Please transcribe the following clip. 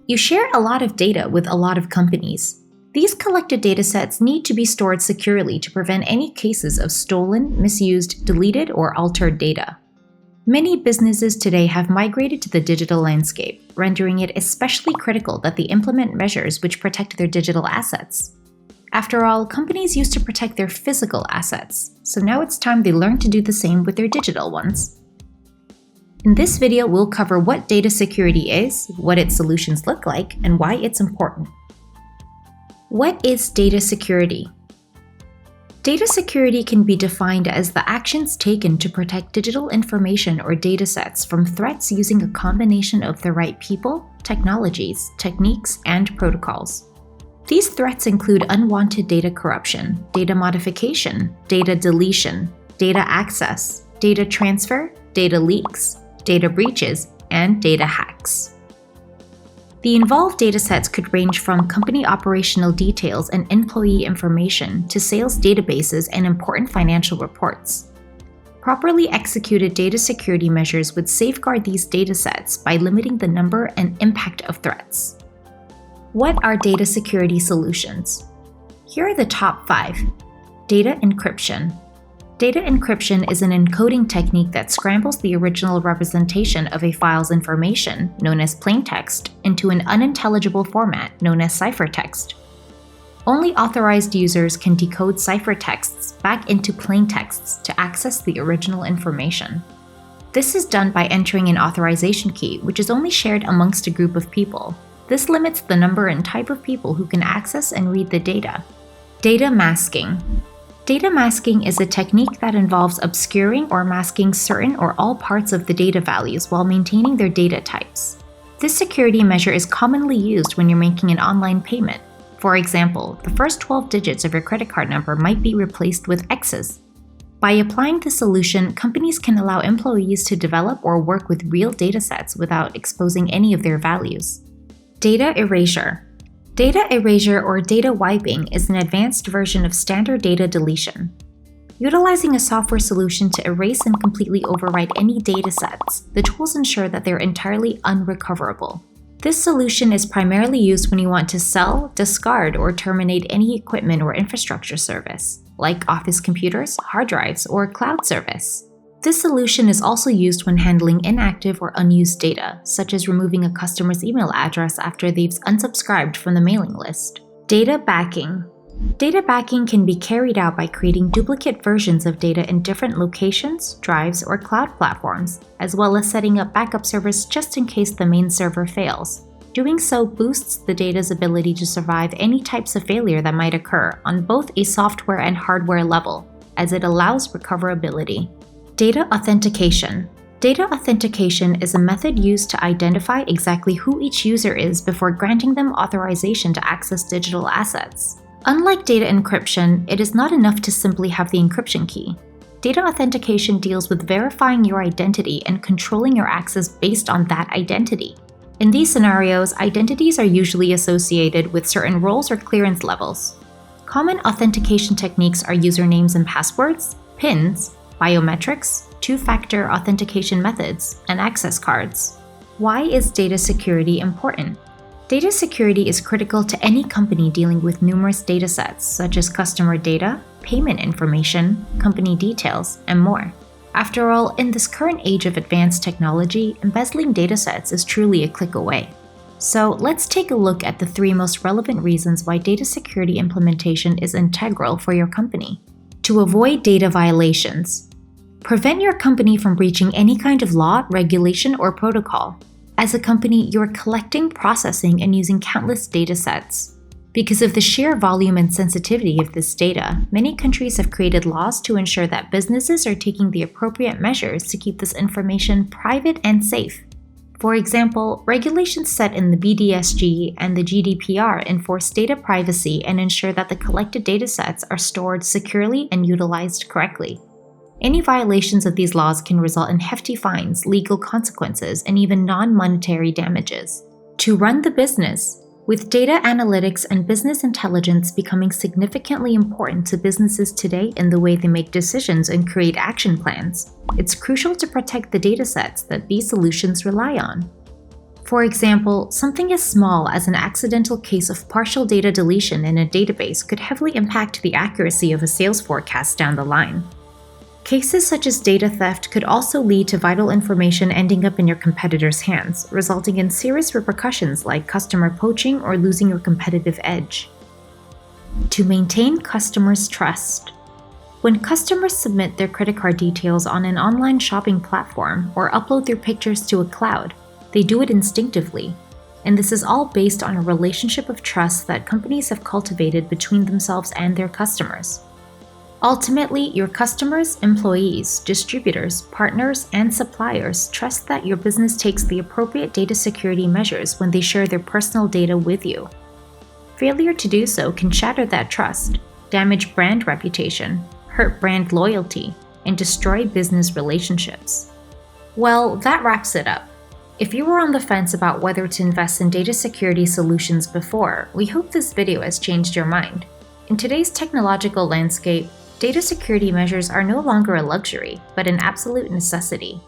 You share a lot of data with a lot of companies. These collected datasets need to be stored securely to prevent any cases of stolen, misused, deleted, or altered data. Many businesses today have migrated to the digital landscape, rendering it especially critical that they implement measures which protect their digital assets. After all, companies used to protect their physical assets, so now it's time they learn to do the same with their digital ones. In this video, we'll cover what data security is, what its solutions look like, and why it's important. What is data security? Data security can be defined as the actions taken to protect digital information or datasets from threats using a combination of the right people, technologies, techniques, and protocols. These threats include unwanted data corruption, data modification, data deletion, data access, data transfer, data leaks, data breaches, and data hacks. The involved datasets could range from company operational details and employee information to sales databases and important financial reports. Properly executed data security measures would safeguard these datasets by limiting the number and impact of threats. What are data security solutions? Here are the top 5. Data encryption. Data encryption is an encoding technique that scrambles the original representation of a file's information, known as plaintext, into an unintelligible format, known as ciphertext. Only authorized users can decode ciphertexts back into plaintexts to access the original information. This is done by entering an authorization key, which is only shared amongst a group of people. This limits the number and type of people who can access and read the data. Data masking. Data masking is a technique that involves obscuring or masking certain or all parts of the data values while maintaining their data types. This security measure is commonly used when you're making an online payment. For example, the first 12 digits of your credit card number might be replaced with X's. By applying this solution, companies can allow employees to develop or work with real datasets without exposing any of their values. Data erasure. Data erasure or data wiping is an advanced version of standard data deletion. Utilizing a software solution to erase and completely overwrite any datasets, the tools ensure that they're entirely unrecoverable. This solution is primarily used when you want to sell, discard, or terminate any equipment or infrastructure service, like office computers, hard drives, or cloud service. This solution is also used when handling inactive or unused data, such as removing a customer's email address after they've unsubscribed from the mailing list. Data backing. Data backing can be carried out by creating duplicate versions of data in different locations, drives, or cloud platforms, as well as setting up backup servers just in case the main server fails. Doing so boosts the data's ability to survive any types of failure that might occur on both a software and hardware level, as it allows recoverability. Data authentication. Data authentication is a method used to identify exactly who each user is before granting them authorization to access digital assets. Unlike data encryption, it is not enough to simply have the encryption key. Data authentication deals with verifying your identity and controlling your access based on that identity. In these scenarios, identities are usually associated with certain roles or clearance levels. Common authentication techniques are usernames and passwords, PINs, biometrics, two-factor authentication methods, and access cards. Why is data security important? Data security is critical to any company dealing with numerous datasets, such as customer data, payment information, company details, and more. After all, in this current age of advanced technology, embezzling datasets is truly a click away. So let's take a look at the 3 most relevant reasons why data security implementation is integral for your company. To avoid data violations. Prevent your company from breaching any kind of law, regulation, or protocol. As a company, you're collecting, processing, and using countless data sets. Because of the sheer volume and sensitivity of this data, many countries have created laws to ensure that businesses are taking the appropriate measures to keep this information private and safe. For example, regulations set in the BDSG and the GDPR enforce data privacy and ensure that the collected datasets are stored securely and utilized correctly. Any violations of these laws can result in hefty fines, legal consequences, and even non-monetary damages. To run the business. With data analytics and business intelligence becoming significantly important to businesses today in the way they make decisions and create action plans, it's crucial to protect the datasets that these solutions rely on. For example, something as small as an accidental case of partial data deletion in a database could heavily impact the accuracy of a sales forecast down the line. Cases such as data theft could also lead to vital information ending up in your competitors' hands, resulting in serious repercussions like customer poaching or losing your competitive edge. To maintain customers' trust. When customers submit their credit card details on an online shopping platform or upload their pictures to a cloud, they do it instinctively. And this is all based on a relationship of trust that companies have cultivated between themselves and their customers. Ultimately, your customers, employees, distributors, partners, and suppliers trust that your business takes the appropriate data security measures when they share their personal data with you. Failure to do so can shatter that trust, damage brand reputation, hurt brand loyalty, and destroy business relationships. Well, that wraps it up. If you were on the fence about whether to invest in data security solutions before, we hope this video has changed your mind. In today's technological landscape, data security measures are no longer a luxury, but an absolute necessity.